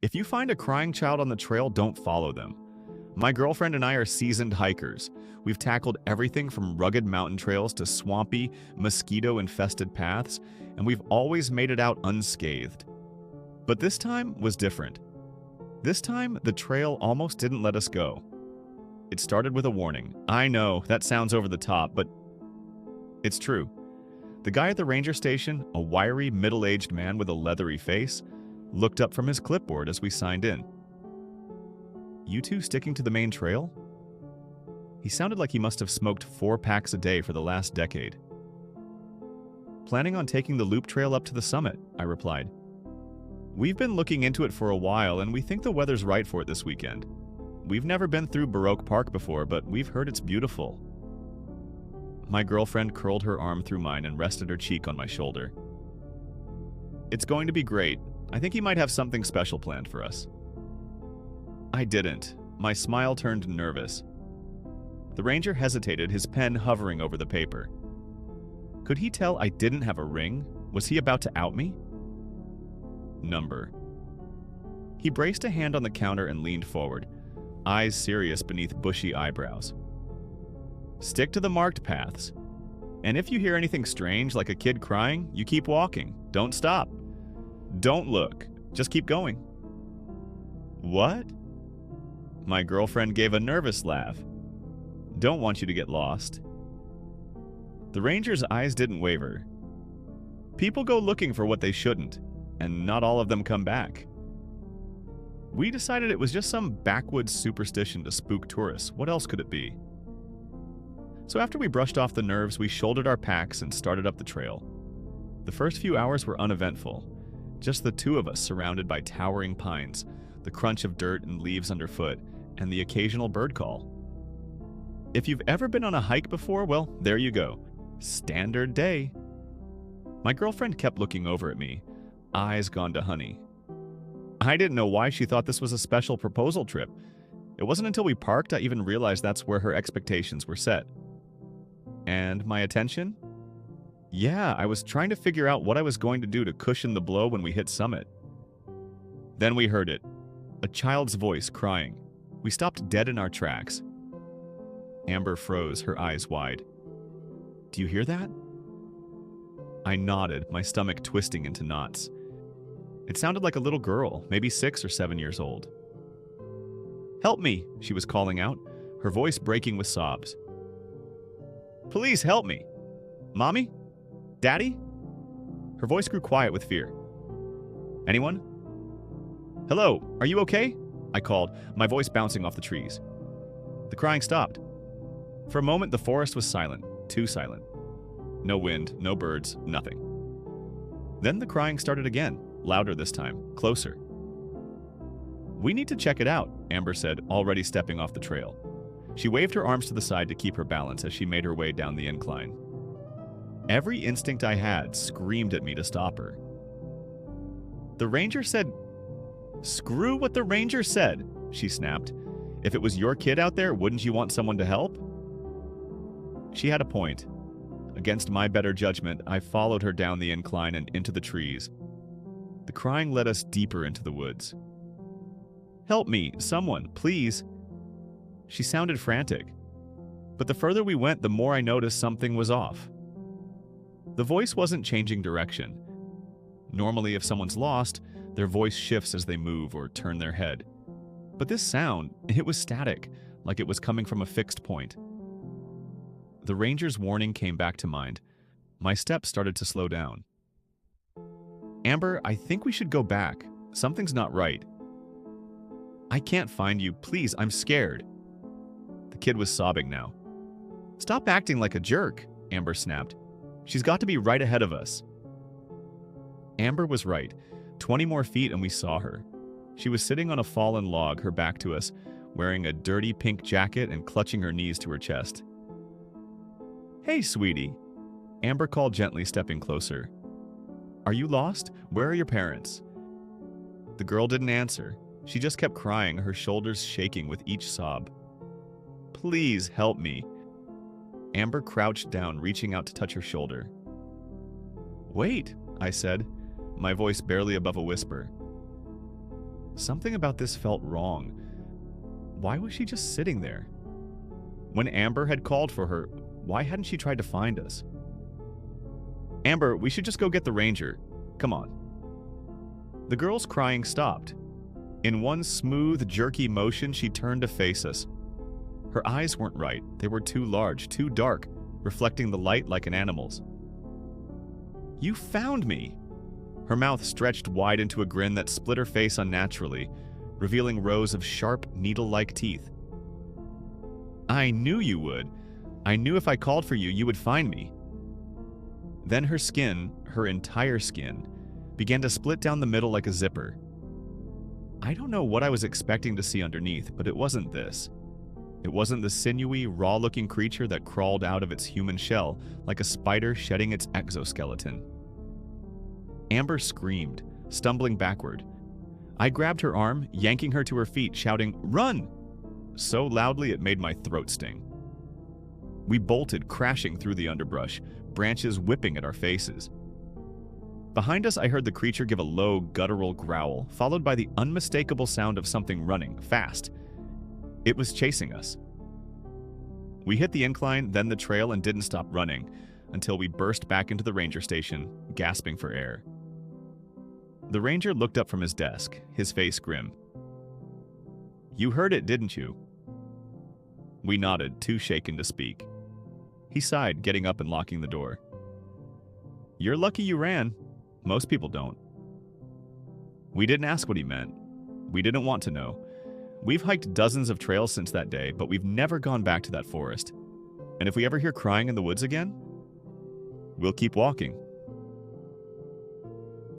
If you find a crying child on the trail, don't follow them. My girlfriend and I are seasoned hikers. We've tackled everything from rugged mountain trails to swampy, mosquito-infested paths, and we've always made it out unscathed. But this time was different. This time, the trail almost didn't let us go. It started with a warning. I know, that sounds over the top, but it's true. The guy at the ranger station, a wiry, middle-aged man with a leathery face, looked up from his clipboard as we signed in. You two sticking to the main trail? He sounded like he must have smoked 4 packs a day for the last decade. Planning on taking the loop trail up to the summit, I replied. We've been looking into it for a while and we think the weather's right for it this weekend. We've never been through Baroque Park before, but we've heard it's beautiful. My girlfriend curled her arm through mine and rested her cheek on my shoulder. It's going to be great. I think he might have something special planned for us. I didn't. My smile turned nervous. The ranger hesitated, his pen hovering over the paper. Could he tell I didn't have a ring? Was he about to out me? Number. He braced a hand on the counter and leaned forward, eyes serious beneath bushy eyebrows. Stick to the marked paths. And if you hear anything strange, like a kid crying, you keep walking. Don't stop. Don't look. Just keep going. What? My girlfriend gave a nervous laugh. Don't want you to get lost. The ranger's eyes didn't waver. People go looking for what they shouldn't, and not all of them come back. We decided it was just some backwoods superstition to spook tourists. What else could it be? So after we brushed off the nerves, we shouldered our packs and started up the trail. The first few hours were uneventful. Just the two of us surrounded by towering pines, the crunch of dirt and leaves underfoot, and the occasional bird call. If you've ever been on a hike before, well, there you go. Standard day. My girlfriend kept looking over at me, eyes gone to honey. I didn't know why she thought this was a special proposal trip. It wasn't until we parked I even realized that's where her expectations were set. And my attention? Yeah, I was trying to figure out what I was going to do to cushion the blow when we hit summit. Then we heard it. A child's voice crying. We stopped dead in our tracks. Amber froze, her eyes wide. Do you hear that? I nodded, my stomach twisting into knots. It sounded like a little girl, maybe 6 or 7 years old. Help me, she was calling out, her voice breaking with sobs. Please help me. Mommy? Daddy? Her voice grew quiet with fear. Anyone? Hello, are you okay? I called, my voice bouncing off the trees. The crying stopped. For a moment, the forest was silent, too silent. No wind, no birds, nothing. Then the crying started again, louder this time, closer. We need to check it out, Amber said, already stepping off the trail. She waved her arms to the side to keep her balance as she made her way down the incline. Every instinct I had screamed at me to stop her. The ranger said, "Screw what the ranger said," she snapped. "If it was your kid out there, wouldn't you want someone to help?" She had a point. Against my better judgment, I followed her down the incline and into the trees. The crying led us deeper into the woods. Help me, someone, please. She sounded frantic. But the further we went, the more I noticed something was off. The voice wasn't changing direction. Normally, if someone's lost, their voice shifts as they move or turn their head. But this sound, it was static, like it was coming from a fixed point. The ranger's warning came back to mind. My steps started to slow down. Amber, I think we should go back. Something's not right. I can't find you. Please, I'm scared. The kid was sobbing now. Stop acting like a jerk, Amber snapped. She's got to be right ahead of us. Amber was right. 20 more feet and we saw her. She was sitting on a fallen log, her back to us, wearing a dirty pink jacket and clutching her knees to her chest. Hey, sweetie, Amber called gently, stepping closer. Are you lost? Where are your parents? The girl didn't answer. She just kept crying, her shoulders shaking with each sob. Please help me. Amber crouched down, reaching out to touch her shoulder. Wait, I said, my voice barely above a whisper. Something about this felt wrong. Why was she just sitting there? When Amber had called for her, why hadn't she tried to find us? Amber, we should just go get the ranger. Come on. The girl's crying stopped. In one smooth, jerky motion, she turned to face us. Her eyes weren't right. They were too large, too dark, reflecting the light like an animal's. You found me! Her mouth stretched wide into a grin that split her face unnaturally, revealing rows of sharp, needle-like teeth. I knew you would. I knew if I called for you, you would find me. Then her skin, her entire skin, began to split down the middle like a zipper. I don't know what I was expecting to see underneath, but it wasn't this. It wasn't the sinewy, raw-looking creature that crawled out of its human shell like a spider shedding its exoskeleton. Amber screamed, stumbling backward. I grabbed her arm, yanking her to her feet, shouting, "Run!" so loudly it made my throat sting. We bolted, crashing through the underbrush, branches whipping at our faces. Behind us, I heard the creature give a low, guttural growl, followed by the unmistakable sound of something running, fast. It was chasing us. We hit the incline, then the trail, and didn't stop running, until we burst back into the ranger station, gasping for air. The ranger looked up from his desk, his face grim. You heard it, didn't you? We nodded, too shaken to speak. He sighed, getting up and locking the door. You're lucky you ran. Most people don't. We didn't ask what he meant. We didn't want to know. We've hiked dozens of trails since that day, but we've never gone back to that forest. And if we ever hear crying in the woods again, we'll keep walking.